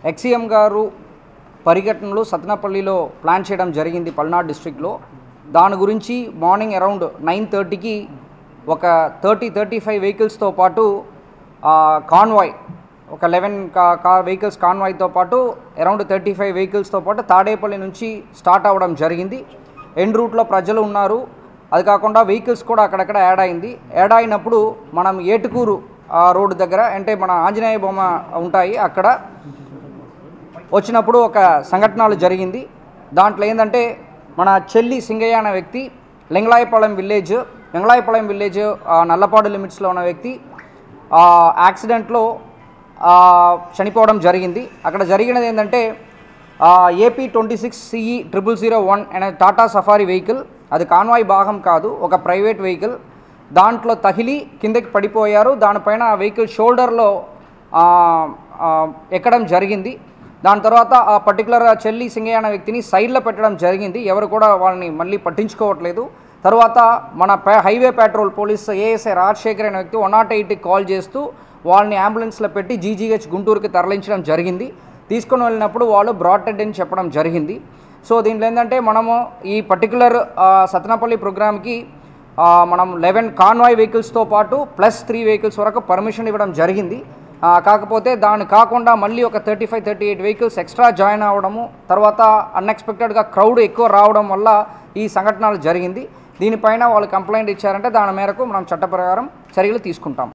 Ex-CM గారు పరిఘటనలు సత్నాపల్లిలో plan చేయడం జరిగింది పల్నాడు డిస్ట్రిక్ట్లో. దాని గురించి మార్నింగ్ అరౌండ్ 9:30కి ఒక 35 వెహికల్స్తో పాటు కాన్వాయ్ ఒక 11 వెహికల్స్ కాన్వాయ్తో పాటు అరౌండ్ 35 వెహికల్స్తో పాటు తాడేపల్లి నుంచి స్టార్ట్ అవ్వడం జరిగింది. ఎండ్ రూట్లో ప్రజలు ఉన్నారు. అది కాకుండా వెహికల్స్ కూడా అక్కడక్కడ యాడ్ అయినప్పుడు మనం ఏటుకూరు రోడ్డు దగ్గర అంటే మన ఆంజనేయ బొమ్మ ఉంటాయి అక్కడ వచ్చినప్పుడు ఒక సంఘటనలు జరిగింది. దాంట్లో ఏంటంటే మన చెల్లి సింగయ్య అనే వ్యక్తి లింగళాయపాలెం విలేజ్ నల్లపాడు లిమిట్స్లో ఉన్న వ్యక్తి యాక్సిడెంట్లో చనిపోవడం జరిగింది. అక్కడ జరిగినది ఏంటంటే AP 26 CE 0001 అనే టాటా సఫారీ వెహికల్, అది కాన్వాయ్ భాగం కాదు, ఒక ప్రైవేట్ వెహికల్. దాంట్లో తగిలి కిందకి పడిపోయారు. దానిపైన ఆ వెహికల్ షోల్డర్లో ఎక్కడం జరిగింది. దాని తర్వాత ఆ పర్టికులర్ చెల్లి సింగయ్య అనే వ్యక్తిని సైడ్లో పెట్టడం జరిగింది. ఎవరు కూడా వాళ్ళని మళ్ళీ పట్టించుకోవట్లేదు. తర్వాత మన highway petrol police ASI Rajasekhar అనే వ్యక్తి 108కి కాల్ చేస్తూ వాళ్ళని అంబులెన్స్లో పెట్టి GGH గుంటూరుకి తరలించడం జరిగింది. తీసుకొని వెళ్ళినప్పుడు వాళ్ళు బ్రాడ్ డెడ్ అని చెప్పడం జరిగింది. సో దీంట్లో ఏంటంటే మనము ఈ పర్టికులర్ సత్నాపల్లి ప్రోగ్రామ్కి మనం 11 కాన్వాయ్ వెహికల్స్తో పాటు ప్లస్ 3 వెహికల్స్ వరకు పర్మిషన్ ఇవ్వడం జరిగింది. కాకపోతే దాన్ని కాకుండా మళ్ళీ ఒక 35-38 వెహికల్స్ ఎక్స్ట్రా జాయిన్ అవ్వడము, తర్వాత అన్ఎక్స్పెక్టెడ్గా క్రౌడ్ ఎక్కువ రావడం వల్ల ఈ సంఘటనలు జరిగింది. దీనిపైన వాళ్ళు కంప్లైంట్ ఇచ్చారంటే దాని మేరకు మనం చట్ట ప్రకారం చర్యలు తీసుకుంటాం.